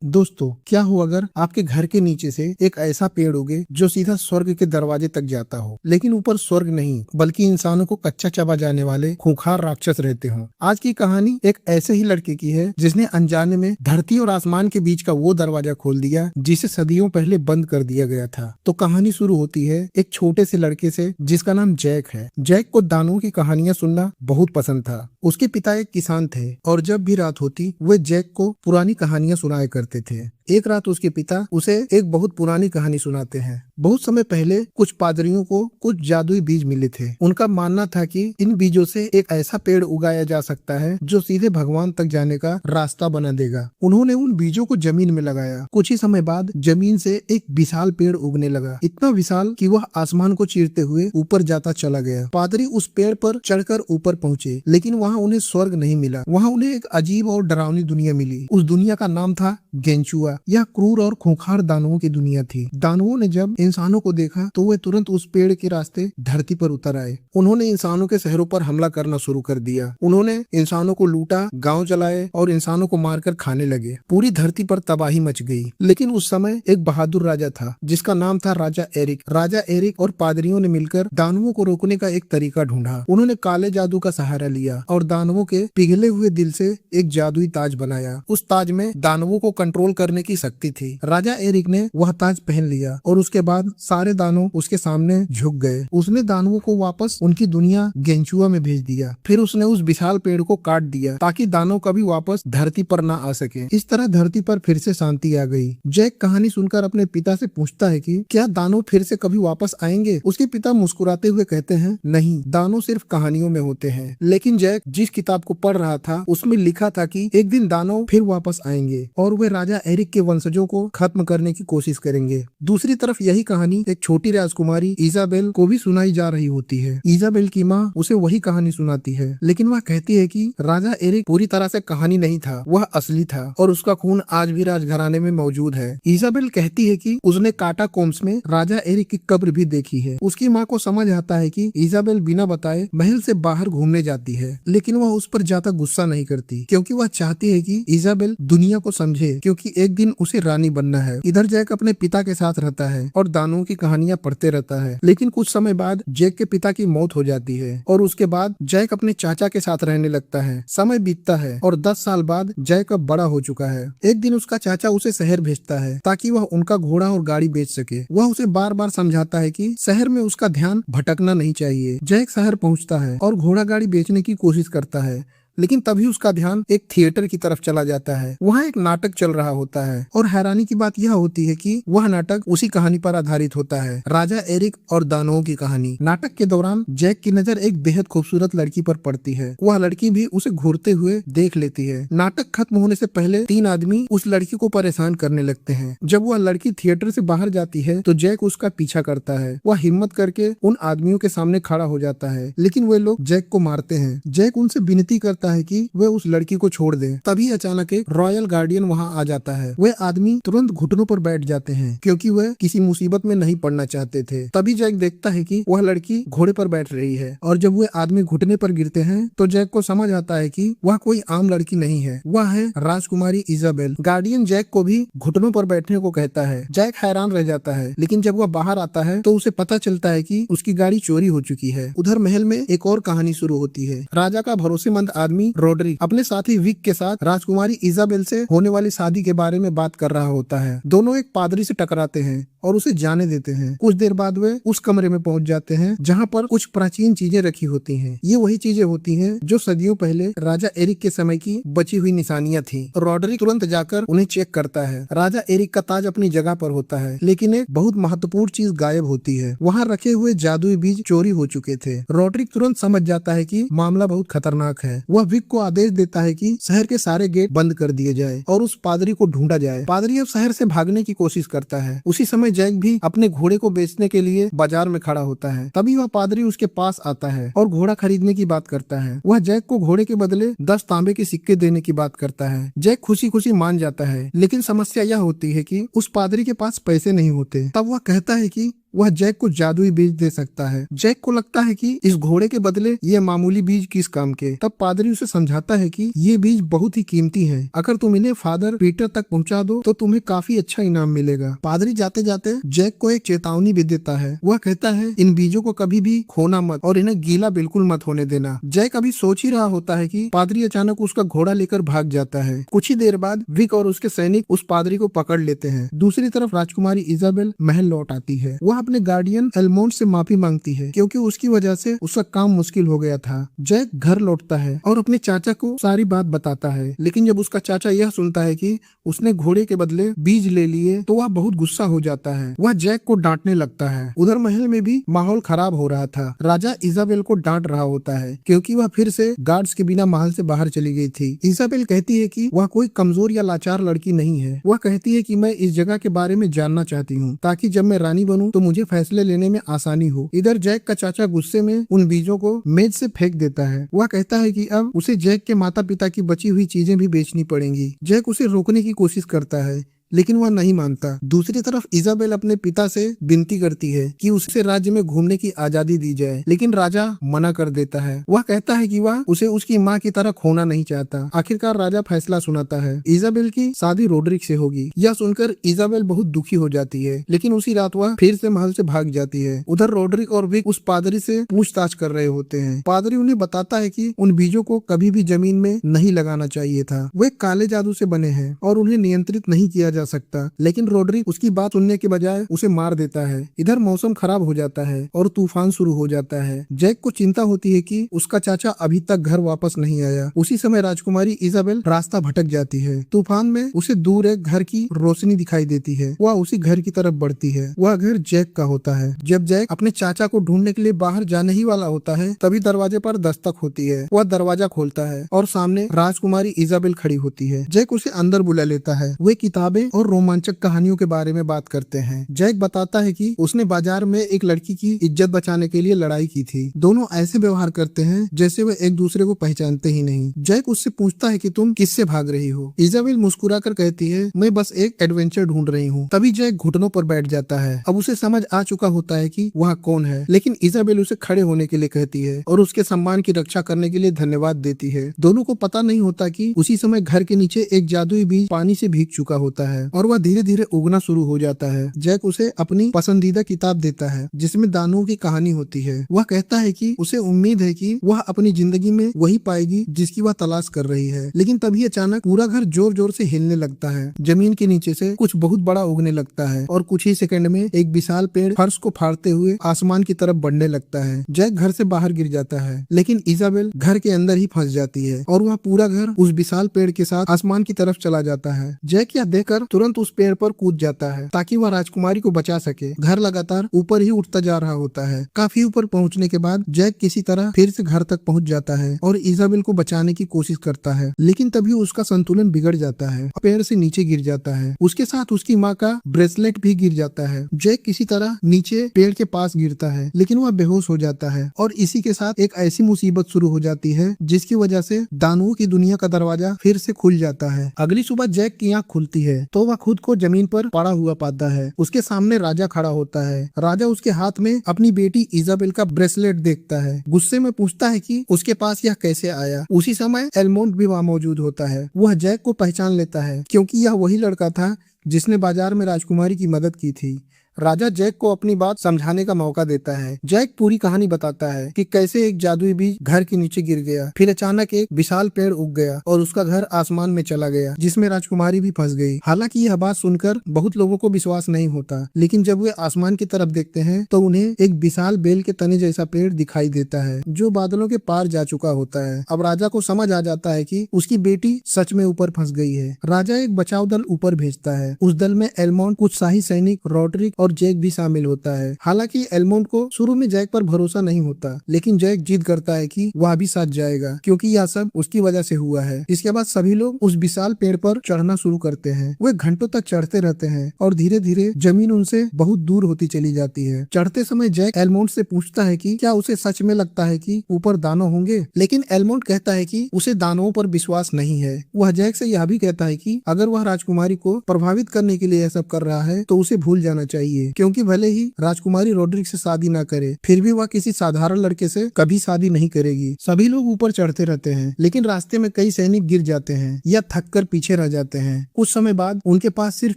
दोस्तों, क्या हो अगर आपके घर के नीचे से एक ऐसा पेड़ उगे जो सीधा स्वर्ग के दरवाजे तक जाता हो, लेकिन ऊपर स्वर्ग नहीं बल्कि इंसानों को कच्चा चबा जाने वाले खूंखार राक्षस रहते हो। आज की कहानी एक ऐसे ही लड़के की है जिसने अनजाने में धरती और आसमान के बीच का वो दरवाजा खोल दिया जिसे सदियों पहले बंद कर दिया गया था। तो कहानी शुरू होती है एक छोटे से लड़के से जिसका नाम जैक है। जैक को दानवों की कहानियां सुनना बहुत पसंद था। उसके पिता एक किसान थे और जब भी रात होती वे जैक को पुरानी कहानियां सुनाया करते थे। एक रात उसके पिता उसे एक बहुत पुरानी कहानी सुनाते हैं। बहुत समय पहले कुछ पादरियों को कुछ जादुई बीज मिले थे। उनका मानना था कि इन बीजों से एक ऐसा पेड़ उगाया जा सकता है जो सीधे भगवान तक जाने का रास्ता बना देगा। उन्होंने उन बीजों को जमीन में लगाया। कुछ ही समय बाद जमीन से एक विशाल पेड़ उगने लगा, इतना विशाल कि वह आसमान को चीरते हुए ऊपर जाता चला गया। पादरी उस पेड़ पर चढ़कर ऊपर पहुंचे, लेकिन वहाँ उन्हें स्वर्ग नहीं मिला। वहाँ उन्हें एक अजीब और डरावनी दुनिया मिली। उस दुनिया का नाम था गेंचुआ। यह क्रूर और खूंखार दानवों की दुनिया थी। दानवों ने जब इंसानों को देखा तो वे तुरंत उस पेड़ के रास्ते धरती पर उतर आए। उन्होंने इंसानों के शहरों पर हमला करना शुरू कर दिया। उन्होंने इंसानों को लूटा, गांव जलाए और इंसानों को मारकर खाने लगे। पूरी धरती पर तबाही मच गई। लेकिन उस समय एक बहादुर राजा था जिसका नाम था राजा एरिक। राजा एरिक और पादरियों ने मिलकर दानवों को रोकने का एक तरीका ढूंढा। उन्होंने काले जादू का सहारा लिया और दानवों के पिघले हुए दिल से एक जादुई ताज बनाया। उस ताज में दानवों को कंट्रोल करने की शक्ति थी। राजा एरिक ने वह ताज पहन लिया और उसके बाद सारे दानव उसके सामने झुक गए। उसने दानवों को वापस उनकी दुनिया गेंचुआ में भेज दिया। फिर उसने उस विशाल पेड़ को काट दिया ताकि दानव कभी वापस धरती पर ना आ सके। इस तरह धरती पर फिर से शांति आ गई। जैक कहानी सुनकर अपने पिता से पूछता है कि क्या दानव फिर से कभी वापस आएंगे। उसके पिता मुस्कुराते हुए कहते हैं, नहीं, दानव सिर्फ कहानियों में होते हैं। लेकिन जैक जिस किताब को पढ़ रहा था उसमें लिखा था कि एक दिन दानव फिर वापस आएंगे और वे राजा एरिक के वंशजों को खत्म करने की कोशिश करेंगे। दूसरी तरफ यही कहानी एक छोटी राजकुमारी इजाबेल को भी सुनाई जा रही होती है। इजाबेल की माँ उसे वही कहानी सुनाती है, लेकिन वह कहती है कि राजा एरिक पूरी तरह से कहानी नहीं था, वह असली था और उसका खून आज भी राजघराने में मौजूद है। इजाबेल कहती है कि उसने काटा कोम्स में राजा एरिक की कब्र भी देखी है। उसकी माँ को समझ आता है कि इजाबेल बिना बताए महल से बाहर घूमने जाती है, लेकिन वह उस पर ज्यादा गुस्सा नहीं करती क्योंकि वह चाहती है कि इजाबेल दुनिया को समझे, क्योंकि एक दिन उसे रानी बनना है। इधर जैक अपने पिता के साथ रहता है और दानवों की कहानियां पढ़ते रहता है। लेकिन कुछ समय बाद जैक के पिता की मौत हो जाती है और उसके बाद जैक अपने चाचा के साथ रहने लगता है। समय बीतता है और 10 साल बाद जैक अब बड़ा हो चुका है। एक दिन उसका चाचा उसे शहर भेजता है ताकि वह उनका घोड़ा और गाड़ी बेच सके। वह उसे बार बार समझाता है कि शहर में उसका ध्यान भटकना नहीं चाहिए। जैक शहर पहुंचता है और घोड़ा गाड़ी बेचने की कोशिश करता है, लेकिन तभी उसका ध्यान एक थिएटर की तरफ चला जाता है। वहाँ एक नाटक चल रहा होता है और हैरानी की बात यह होती है कि वह नाटक उसी कहानी पर आधारित होता है, राजा एरिक और दानवों की कहानी। नाटक के दौरान जैक की नजर एक बेहद खूबसूरत लड़की पर पड़ती है। वह लड़की भी उसे घूरते हुए देख लेती है। नाटक खत्म होने से पहले 3 आदमी उस लड़की को परेशान करने लगते हैं। जब वह लड़की थिएटर से बाहर जाती है तो जैक उसका पीछा करता है। वह हिम्मत करके उन आदमियों के सामने खड़ा हो जाता है, लेकिन वे लोग जैक को मारते हैं। जैक उनसे विनती करता है कि वे उस लड़की को छोड़ दें। तभी अचानक एक रॉयल गार्डियन वहां आ जाता है। वे आदमी तुरंत घुटनों पर बैठ जाते हैं क्योंकि वे किसी मुसीबत में नहीं पड़ना चाहते थे। तभी जैक देखता है कि वह लड़की घोड़े पर बैठ रही है और जब वे आदमी घुटने पर गिरते हैं तो जैक को समझ आता है कि वह कोई आम लड़की नहीं है, वह है राजकुमारी इजाबेल। गार्डियन जैक को भी घुटनों पर बैठने को कहता है। जैक हैरान रह जाता है, लेकिन जब वह बाहर आता है तो उसे पता चलता है कि उसकी गाड़ी चोरी हो चुकी है। उधर महल में एक और कहानी शुरू होती है। राजा का भरोसेमंद आदमी रोड्रिक अपने साथी विक के साथ राजकुमारी इजाबेल से होने वाली शादी के बारे में बात कर रहा होता है। दोनों एक पादरी से टकराते हैं और उसे जाने देते हैं। कुछ देर बाद वे उस कमरे में पहुंच जाते हैं जहां पर कुछ प्राचीन चीजें रखी होती हैं। ये वही चीजें होती हैं जो सदियों पहले राजा एरिक के समय की बची हुई निशानियां थी। रोड्रिक तुरंत जाकर उन्हें चेक करता है। राजा एरिक का ताज अपनी जगह पर होता है, लेकिन एक बहुत महत्वपूर्ण चीज गायब होती है। वहाँ रखे हुए जादुई बीज चोरी हो चुके थे। रोड्रिक तुरंत समझ जाता है कि मामला बहुत खतरनाक है। वह विक को आदेश देता है कि शहर के सारे गेट बंद कर दिए जाए और उस पादरी को ढूंढा जाए। पादरी अब शहर से भागने की कोशिश करता है। उसी समय जैक भी अपने घोड़े को बेचने के लिए बाजार में खड़ा होता है। तभी वह पादरी उसके पास आता है और घोड़ा खरीदने की बात करता है। वह जैक को घोड़े के बदले 10 तांबे के सिक्के देने की बात करता है। जैक खुशी खुशी मान जाता है, लेकिन समस्या यह होती है कि उस पादरी के पास पैसे नहीं होते। तब वह कहता है कि वह जैक को जादुई बीज दे सकता है। जैक को लगता है कि इस घोड़े के बदले ये मामूली बीज किस काम के। तब पादरी उसे समझाता है कि ये बीज बहुत ही कीमती हैं। अगर तुम इन्हें फादर पीटर तक पहुंचा दो तो तुम्हें काफी अच्छा इनाम मिलेगा। पादरी जाते जाते जैक को एक चेतावनी भी देता है। वह कहता है इन बीजों को कभी भी खोना मत और इन्हें गीला बिल्कुल मत होने देना। जैक अभी सोच ही रहा होता है कि पादरी अचानक उसका घोड़ा लेकर भाग जाता है। कुछ ही देर बाद विक और उसके सैनिक उस पादरी को पकड़ लेते हैं। दूसरी तरफ राजकुमारी इजाबेल महल लौट आती है। वह अपने गार्डियन एलमोंड से माफी मांगती है क्योंकि उसकी वजह से उसका काम मुश्किल हो गया था। जैक घर लौटता है और अपने चाचा को सारी बात बताता है, लेकिन जब उसका चाचा यह सुनता है कि उसने घोड़े के बदले बीज ले लिए तो वह बहुत गुस्सा हो जाता है। वह जैक को डांटने लगता है। उधर महल में भी माहौल खराब हो रहा था। राजा इजाबेल को डांट रहा होता है क्योंकि वह फिर से गार्ड्स के बिना महल से बाहर चली गई थी। इजाबेल कहती है कि वह कोई कमजोर या लाचार लड़की नहीं है। वह कहती है कि मैं इस जगह के बारे में जानना चाहती हूँ ताकि जब मैं रानी बनूं तो मुझे फैसले लेने में आसानी हो। इधर जैक का चाचा गुस्से में उन बीजों को मेज से फेंक देता है। वह कहता है कि अब उसे जैक के माता पिता की बची हुई चीजें भी बेचनी पड़ेंगी। जैक उसे रोकने की कोशिश करता है लेकिन वह नहीं मानता। दूसरी तरफ इजाबेल अपने पिता से विनती करती है कि उसे राज्य में घूमने की आजादी दी जाए, लेकिन राजा मना कर देता है। वह कहता है कि वह उसे उसकी माँ की तरह खोना नहीं चाहता। आखिरकार राजा फैसला सुनाता है, इजाबेल की शादी रोड्रिक से होगी। यह सुनकर इजाबेल बहुत दुखी हो जाती है, लेकिन उसी रात वह फिर से महल से भाग जाती है। उधर रोड्रिक और विक उस पादरी से पूछताछ कर रहे होते हैं। पादरी उन्हें बताता है कि उन बीजों को कभी भी जमीन में नहीं लगाना चाहिए था। वे काले जादू से बने हैं और उन्हें नियंत्रित नहीं किया जा सकता, लेकिन रोड्रिक उसकी बात सुनने के बजाय उसे मार देता है। इधर मौसम खराब हो जाता है और तूफान शुरू हो जाता है। जैक को चिंता होती है कि उसका चाचा अभी तक घर वापस नहीं आया। उसी समय राजकुमारी इजाबेल रास्ता भटक जाती है। तूफान में उसे दूर एक घर की रोशनी दिखाई देती है। वह उसी घर की तरफ बढ़ती है। वह घर जैक का होता है। जब जैक अपने चाचा को ढूंढने के लिए बाहर जाने ही वाला होता है तभी दरवाजे पर दस्तक होती है। वह दरवाजा खोलता है और सामने राजकुमारी इजाबेल खड़ी होती है। जैक उसे अंदर बुला लेता है। वे किताबें और रोमांचक कहानियों के बारे में बात करते हैं। जैक बताता है कि उसने बाजार में एक लड़की की इज्जत बचाने के लिए लड़ाई की थी। दोनों ऐसे व्यवहार करते हैं जैसे वे एक दूसरे को पहचानते ही नहीं। जैक उससे पूछता है कि तुम किससे भाग रही हो। इजाबेल मुस्कुराकर कहती है, मैं बस एक एडवेंचर ढूंढ रही हूँ। तभी जैक घुटनों पर बैठ जाता है। अब उसे समझ आ चुका होता है कि वह कौन है, लेकिन इजाबेल उसे खड़े होने के लिए कहती है और उसके सम्मान की रक्षा करने के लिए धन्यवाद देती है। दोनों को पता नहीं होता कि उसी समय घर के नीचे एक जादुई बीज पानी से भीग चुका होता है और वह धीरे धीरे उगना शुरू हो जाता है। जैक उसे अपनी पसंदीदा किताब देता है जिसमें दानवों की कहानी होती है। वह कहता है कि उसे उम्मीद है कि वह अपनी जिंदगी में वही पाएगी जिसकी वह तलाश कर रही है। लेकिन तभी अचानक पूरा घर जोर जोर से हिलने लगता है। जमीन के नीचे से कुछ बहुत बड़ा उगने लगता है और कुछ ही सेकंड में एक विशाल पेड़ फर्श को फाड़ते हुए आसमान की तरफ बढ़ने लगता है। जैक घर से बाहर गिर जाता है, लेकिन इजाबेल घर के अंदर ही फंस जाती है और वह पूरा घर उस विशाल पेड़ के साथ आसमान की तरफ चला जाता है। जैक यह देखकर तुरंत उस पेड़ पर कूद जाता है ताकि वह राजकुमारी को बचा सके। घर लगातार ऊपर ही उठता जा रहा होता है। काफी ऊपर पहुंचने के बाद जैक किसी तरह फिर से घर तक पहुंच जाता है और इजाबेल को बचाने की कोशिश करता है, लेकिन तभी उसका संतुलन बिगड़ जाता है, पेड़ से नीचे गिर जाता है। उसके साथ उसकी माँ का ब्रेसलेट भी गिर जाता है। जैक किसी तरह नीचे पेड़ के पास गिरता है, लेकिन वह बेहोश हो जाता है और इसी के साथ एक ऐसी मुसीबत शुरू हो जाती है जिसकी वजह से दानवों की दुनिया का दरवाजा फिर से खुल जाता है। अगली सुबह जैक की आँख खुलती है तो वह खुद को जमीन पर पड़ा हुआ पाता है। उसके सामने राजा खड़ा होता है। राजा उसके हाथ में अपनी बेटी इजाबेल का ब्रेसलेट देखता है। गुस्से में पूछता है कि उसके पास यह कैसे आया। उसी समय एलमोंड भी वहाँ मौजूद होता है। वह जैक को पहचान लेता है क्योंकि यह वही लड़का था जिसने बाजार में राजकुमारी की मदद की थी। राजा जैक को अपनी बात समझाने का मौका देता है। जैक पूरी कहानी बताता है कि कैसे एक जादुई बीज घर के नीचे गिर गया, फिर अचानक एक विशाल पेड़ उग गया और उसका घर आसमान में चला गया जिसमें राजकुमारी भी फंस गई। हालांकि यह बात सुनकर बहुत लोगों को विश्वास नहीं होता, लेकिन जब वे आसमान की तरफ देखते हैं तो उन्हें एक विशाल बेल के तने जैसा पेड़ दिखाई देता है जो बादलों के पार जा चुका होता है। अब राजा को समझ आ जाता है कि उसकी बेटी सच में ऊपर फंस गई है। राजा एक बचाव दल ऊपर भेजता है। उस दल में एलमोंड, कुछ शाही सैनिक, रोड्रिक और जैक भी शामिल होता है। हालांकि एलमोंड को शुरू में जैक पर भरोसा नहीं होता, लेकिन जैक जिद करता है कि वह भी साथ जाएगा क्योंकि यह सब उसकी वजह से हुआ है। इसके बाद सभी लोग उस विशाल पेड़ पर चढ़ना शुरू करते हैं। वे घंटों तक चढ़ते रहते हैं और धीरे धीरे जमीन उनसे बहुत दूर होती चली जाती है। चढ़ते समय जैक एलमोंड से पूछता है कि क्या उसे सच में लगता है कि ऊपर दानव होंगे, लेकिन एलमोंड कहता है कि उसे दानवों पर विश्वास नहीं है। वह जैक से यह भी कहता है कि अगर वह राजकुमारी को प्रभावित करने के लिए यह सब कर रहा है तो उसे भूल जाना चाहिए। चाहिए, क्योंकि भले ही राजकुमारी रॉड्रिक से शादी ना करे, फिर भी वह किसी साधारण लड़के से कभी शादी नहीं करेगी। सभी लोग ऊपर चढ़ते रहते हैं, लेकिन रास्ते में कई सैनिक गिर जाते हैं या थक कर पीछे रह जाते हैं। कुछ समय बाद उनके पास सिर्फ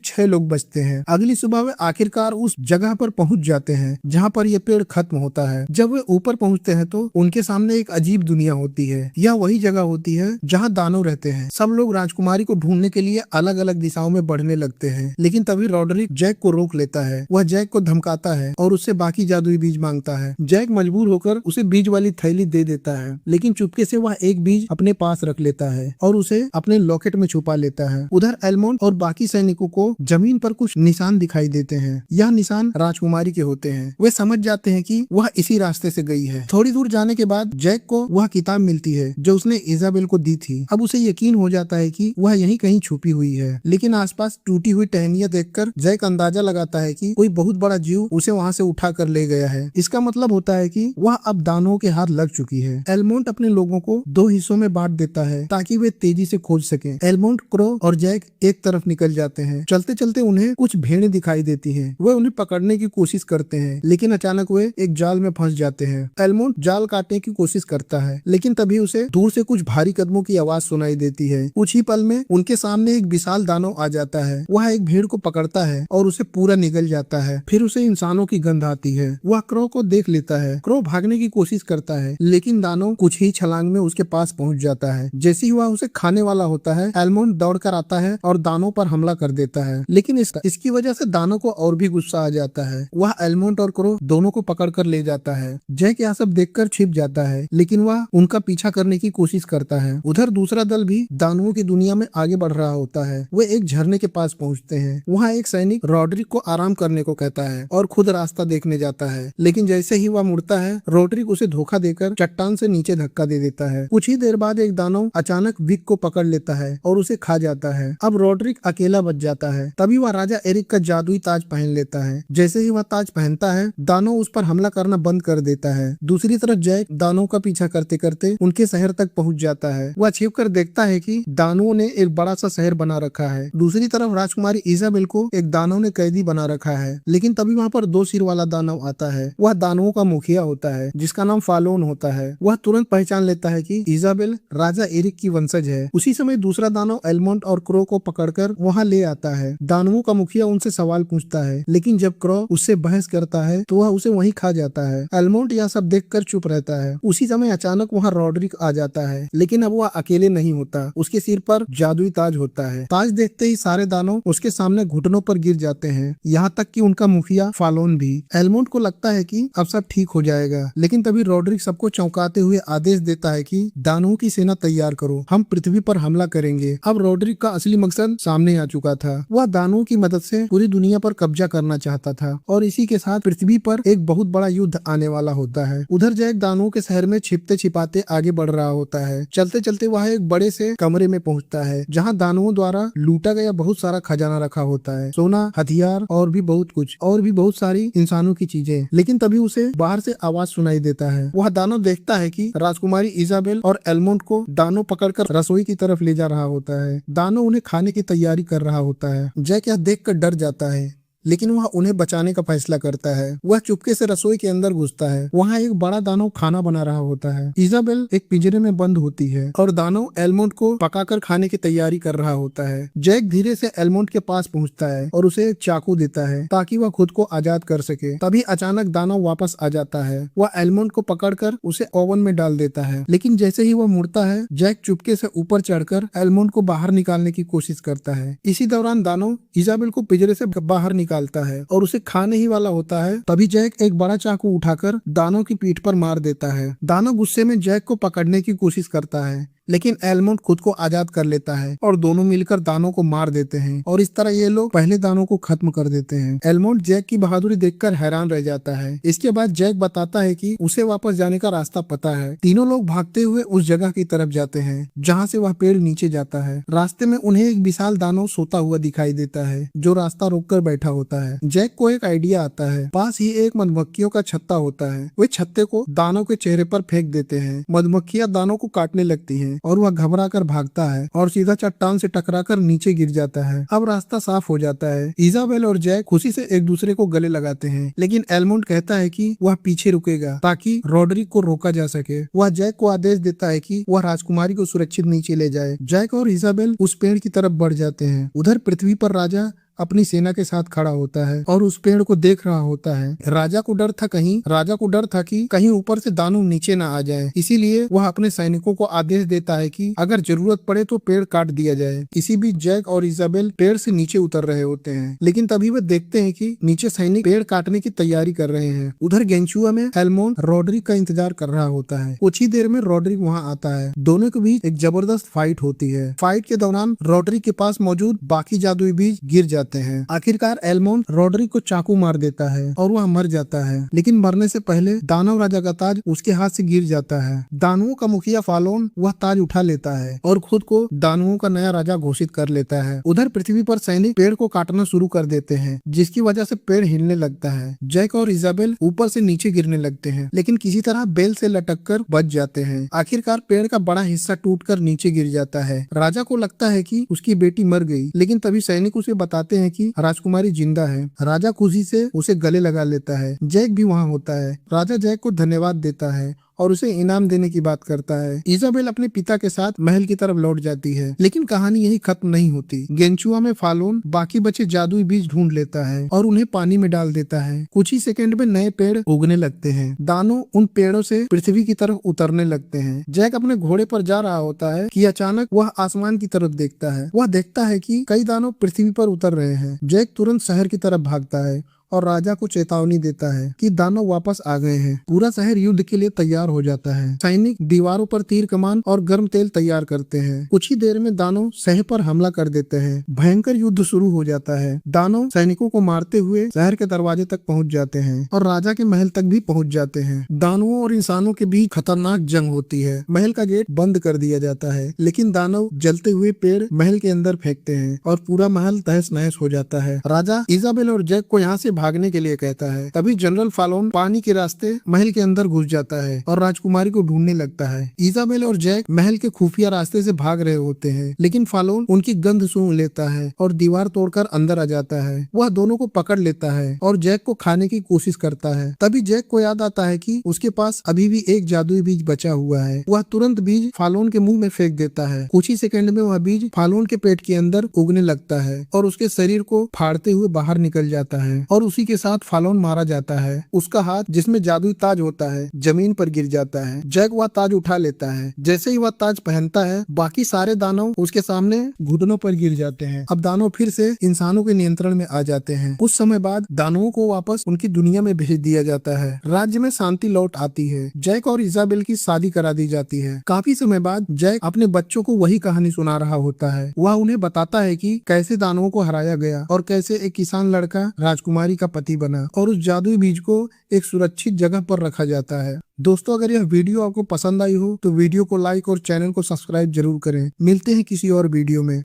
6 लोग बचते हैं। अगली सुबह वे आखिरकार उस जगह पर पहुंच जाते हैं जहां पर यह पेड़ खत्म होता है। जब वे ऊपर पहुंचते हैं तो उनके सामने एक अजीब दुनिया होती है। यह वही जगह होती है जहां दानव रहते हैं। सब लोग राजकुमारी को ढूंढने के लिए अलग अलग दिशाओं में बढ़ने लगते हैं, लेकिन तभी रॉड्रिक जैक को रोक लेता है। वह जैक को धमकाता है और उससे बाकी जादुई बीज मांगता है। जैक मजबूर होकर उसे बीज वाली थैली दे देता है, लेकिन चुपके से वह एक बीज अपने पास रख लेता है और उसे अपने लॉकेट में छुपा लेता है। उधर एलमोंड और बाकी सैनिकों को जमीन पर कुछ निशान दिखाई देते हैं। यह निशान राजकुमारी के होते हैं। वे समझ जाते हैं कि वह इसी रास्ते से गई है। थोड़ी दूर जाने के बाद जैक को वह किताब मिलती है जो उसने इजाबेल को दी थी। अब उसे यकीन हो जाता है कि वह यहीं कहीं छुपी हुई है, लेकिन आसपास टूटी हुई टहनियां देखकर जैक अंदाजा लगाता है कि कोई बहुत बड़ा जीव उसे वहां से उठा कर ले गया है। इसका मतलब होता है कि वह अब दानवों के हाथ लग चुकी है। एलमोंड अपने लोगों को 2 हिस्सों में बांट देता है ताकि वे तेजी से खोज सकें। एलमोंड, क्रो और जैक एक तरफ निकल जाते हैं। चलते चलते उन्हें कुछ भेड़ें दिखाई देती हैं। वे उन्हें पकड़ने की कोशिश करते हैं, लेकिन अचानक वे एक जाल में फंस जाते हैं। एलमोंड जाल काटने की कोशिश करता है, लेकिन तभी उसे दूर से कुछ भारी कदमों की आवाज सुनाई देती है। कुछ ही पल में उनके सामने एक विशाल दानव आ जाता है। वह एक भेड़ को पकड़ता है और उसे पूरा निगल जाता है। फिर उसे इंसानों की गंध आती है। वह क्रो को देख लेता है। क्रो भागने की कोशिश करता है, लेकिन दानव कुछ ही छलांग में उसके पास पहुंच जाता है। जैसे ही वह उसे खाने वाला होता है, एलमोंड दौड़ कर आता है और दानव पर हमला कर देता है, लेकिन इसकी वजह से दानव को और भी गुस्सा आ जाता है। वह एलमोंड और क्रो दोनों को पकड़ कर ले जाता है। जैक यह सब देखकर छिप जाता है, लेकिन वह उनका पीछा करने की कोशिश करता है। उधर दूसरा दल भी दानवों की दुनिया में आगे बढ़ रहा होता है। वे एक झरने के पास पहुंचते हैं। वहाँ एक सैनिक रॉड्रिक को आराम करने को कहता है और खुद रास्ता देखने जाता है, लेकिन जैसे ही वह मुड़ता है, रॉड्रिक उसे धोखा देकर चट्टान से नीचे धक्का दे देता है। कुछ ही देर बाद एक दानव अचानक विक को पकड़ लेता है और उसे खा जाता है। अब रॉड्रिक अकेला बच जाता है। तभी वह राजा एरिक का जादुई ताज पहन लेता है। जैसे ही वह ताज पहनता है, दानव उस पर हमला करना बंद कर देता है। दूसरी तरफ जैक दानव का पीछा करते करते उनके शहर तक पहुंच जाता है। वह छिप कर देखता है कि दानवों ने एक बड़ा सा शहर बना रखा है। दूसरी तरफ राजकुमारी इजाबेल को एक दानव ने कैदी बना रखा है, लेकिन तभी वहाँ पर 2 सिर वाला दानव आता है। वह दानवों का मुखिया होता है, जिसका नाम फालोन होता है। वह तुरंत पहचान लेता है कि इजाबेल राजा एरिक की वंशज है। उसी समय दूसरा दानव एलमोंड और क्रो को पकड़कर वहाँ ले आता है। दानवों का मुखिया उनसे सवाल पूछता है, लेकिन जब क्रो उससे बहस करता है तो वह उसे वहीं खा जाता है। एलमोंड यह सब देखकर चुप रहता है। उसी समय अचानक वहाँ रॉड्रिक आ जाता है, लेकिन अब वह अकेले नहीं होता। उसके सिर पर जादुई ताज होता है। ताज देखते ही सारे दानव उसके सामने घुटनों पर गिर जाते हैं, यहाँ तक कि उनका मुखिया फालोन भी। एलमोंड को लगता है कि अब सब ठीक हो जाएगा, लेकिन तभी रॉड्रिक सबको चौंकाते हुए आदेश देता है कि दानवों की सेना तैयार करो, हम पृथ्वी पर हमला करेंगे। अब रॉड्रिक का असली मकसद सामने आ चुका था। वह दानवों की मदद से पूरी दुनिया पर कब्जा करना चाहता था और इसी के साथ पृथ्वी पर एक बहुत बड़ा युद्ध आने वाला होता है। उधर जैक दानवों के शहर में छिपते छिपाते आगे बढ़ रहा होता है। चलते चलते वह एक बड़े से कमरे में पहुंचता है, जहां दानवों द्वारा लूटा गया बहुत सारा खजाना रखा होता है, सोना, हथियार और भी बहुत कुछ, और भी बहुत सारी इंसानों की चीजें। लेकिन तभी उसे बाहर से आवाज सुनाई देता है। वह दानव देखता है कि राजकुमारी इजाबेल और एलमोंड को दानव पकड़कर रसोई की तरफ ले जा रहा होता है। दानव उन्हें खाने की तैयारी कर रहा होता है। जैक यह देखकर डर जाता है, लेकिन वह उन्हें बचाने का फैसला करता है। वह चुपके से रसोई के अंदर घुसता है। वहाँ एक बड़ा दानव खाना बना रहा होता है। इजाबेल एक पिंजरे में बंद होती है और दानव एलमोंड को पकाकर खाने की तैयारी कर रहा होता है। जैक धीरे से एलमोंड के पास पहुंचता है और उसे एक चाकू देता है ताकि वह खुद को आजाद कर सके। तभी अचानक दानव वापस आ जाता है। वह एलमोंड को पकड़कर उसे ओवन में डाल देता है, लेकिन जैसे ही वह मुड़ता है, जैक चुपके से ऊपर चढ़कर एलमोंड को बाहर निकालने की कोशिश करता है। इसी दौरान दानव इजाबेल को पिंजरे से बाहर निकालता है और उसे खाने ही वाला होता है। तभी जैक एक बड़ा चाकू उठाकर दानव की पीठ पर मार देता है। दानव गुस्से में जैक को पकड़ने की कोशिश करता है, लेकिन एलमोंड खुद को आजाद कर लेता है और दोनों मिलकर दानव को मार देते हैं और इस तरह ये लोग पहले दानव को खत्म कर देते हैं। एलमोंड जैक की बहादुरी देखकर हैरान रह जाता है। इसके बाद जैक बताता है कि उसे वापस जाने का रास्ता पता है। तीनों लोग भागते हुए उस जगह की तरफ जाते हैं जहाँ से वह पेड़ नीचे जाता है। रास्ते में उन्हें एक विशाल दानव सोता हुआ दिखाई देता है जो रास्ता रोककर बैठा होता है। जैक को एक आइडिया आता है। पास ही एक मधुमक्खियों का छत्ता होता है। वे छत्ते को दानव के चेहरे पर फेंक देते हैं। मधुमक्खियां दानव को काटने लगती हैं। हैं और वह घबरा कर भागता है और सीधा चट्टान से टकराकर नीचे गिर जाता है। अब रास्ता साफ हो जाता है। इजाबेल और जैक खुशी से एक दूसरे को गले लगाते हैं, लेकिन एलमोंड कहता है कि वह पीछे रुकेगा ताकि रॉड्रिक को रोका जा सके। वह जैक को आदेश देता है कि वह राजकुमारी को सुरक्षित नीचे ले जाए। जैक और इजाबेल उस पेड़ की तरफ बढ़ जाते हैं। उधर पृथ्वी पर राजा अपनी सेना के साथ खड़ा होता है और उस पेड़ को देख रहा होता है। राजा को डर था कि कहीं ऊपर से दानव नीचे ना आ जाए, इसीलिए वह अपने सैनिकों को आदेश देता है कि अगर जरूरत पड़े तो पेड़ काट दिया जाए। इसी बीच जैक और इजाबेल पेड़ से नीचे उतर रहे होते हैं, लेकिन तभी वे देखते हैं कि नीचे सैनिक पेड़ काटने की तैयारी कर रहे हैं। उधर गेंचुआ में एलमोंड रॉड्रिक का इंतजार कर रहा होता है। कुछ ही देर में रॉड्रिक वहाँ आता है। दोनों के बीच एक जबरदस्त फाइट होती है। फाइट के दौरान रॉड्रिक के पास मौजूद बाकी जादुई बीज गिर जाते हैं। आखिरकार एलमोंड रॉड्रिक को चाकू मार देता है और वह मर जाता है, लेकिन मरने से पहले दानव राजा का ताज उसके हाथ से गिर जाता है। दानवों का मुखिया फालोन वह ताज उठा लेता है और खुद को दानवों का नया राजा घोषित कर लेता है। उधर पृथ्वी पर सैनिक पेड़ को काटना शुरू कर देते हैं, जिसकी वजह से पेड़ हिलने लगता है। जैक और इजाबेल ऊपर से नीचे गिरने लगते हैं, लेकिन किसी तरह बेल से लटककर बच जाते हैं। आखिरकार पेड़ का बड़ा हिस्सा टूटकर नीचे गिर जाता है। राजा को लगता है कि उसकी बेटी मर गई, लेकिन तभी सैनिक उसे बताते हैं कि राजकुमारी जिंदा है। राजा खुशी से उसे गले लगा लेता है। जैक भी वहाँ होता है। राजा जैक को धन्यवाद देता है और उसे इनाम देने की बात करता है। इजाबेल अपने पिता के साथ महल की तरफ लौट जाती है, लेकिन कहानी यही खत्म नहीं होती। गेंचुआ में फालोन बाकी बचे जादुई बीज ढूंढ लेता है और उन्हें पानी में डाल देता है। कुछ ही सेकंड में नए पेड़ उगने लगते हैं। दानव उन पेड़ों से पृथ्वी की तरफ उतरने लगते हैं। जैक अपने घोड़े पर जा रहा होता है कि अचानक वह आसमान की तरफ देखता है। वह देखता है कि कई दानव पृथ्वी पर उतर रहे हैं। जैक तुरंत शहर की तरफ भागता है और राजा को चेतावनी देता है कि दानव वापस आ गए हैं। पूरा शहर युद्ध के लिए तैयार हो जाता है। सैनिक दीवारों पर तीर कमान और गर्म तेल तैयार करते हैं। कुछ ही देर में दानव शहर पर हमला कर देते हैं। भयंकर युद्ध शुरू हो जाता है। दानव सैनिकों को मारते हुए शहर के दरवाजे तक पहुंच जाते हैं और राजा के महल तक भी पहुंच जाते हैं। दानवों और इंसानों के बीच खतरनाक जंग होती है। महल का गेट बंद कर दिया जाता है, लेकिन दानव जलते हुए पेड़ महल के अंदर फेंकते हैं और पूरा महल तहस नहस हो जाता है। राजा इजाबेल और जैक को यहाँ से भागने के लिए कहता है। तभी जनरल फालोन पानी के रास्ते महल के अंदर घुस जाता है और राजकुमारी को ढूंढने लगता है। इजाबेल और जैक महल के खुफिया रास्ते से भाग रहे होते हैं, लेकिन फालोन उनकी गंध सूंघ लेता है और दीवार तोड़कर अंदर आ जाता है। वह दोनों को पकड़ लेता है और जैक को खाने की कोशिश करता है। तभी जैक को याद आता है कि उसके पास अभी भी एक जादुई बीज बचा हुआ है। वह तुरंत बीज फालोन के मुंह में फेंक देता है। कुछ ही सेकंड में वह बीज फालोन के पेट के अंदर उगने लगता है और उसके शरीर को फाड़ते हुए बाहर निकल जाता है और उसी के साथ फालोन मारा जाता है। उसका हाथ जिसमें जादुई ताज होता है जमीन पर गिर जाता है। जैक वह ताज उठा लेता है। जैसे ही वह ताज पहनता है, बाकी सारे दानव उसके सामने घुटनों पर गिर जाते हैं। अब दानव फिर से इंसानों के नियंत्रण में आ जाते हैं। कुछ समय बाद दानवों को वापस उनकी दुनिया में भेज दिया जाता है। राज्य में शांति लौट आती है। जैक और इजाबेल की शादी करा दी जाती है। काफी समय बाद जैक अपने बच्चों को वही कहानी सुना रहा होता है। वह उन्हें बताता है कि कैसे दानवों को हराया गया और कैसे एक किसान लड़का राजकुमारी का पति बना और उस जादुई बीज को एक सुरक्षित जगह पर रखा जाता है। दोस्तों, अगर यह वीडियो आपको पसंद आई हो तो वीडियो को लाइक और चैनल को सब्सक्राइब जरूर करें। मिलते हैं किसी और वीडियो में।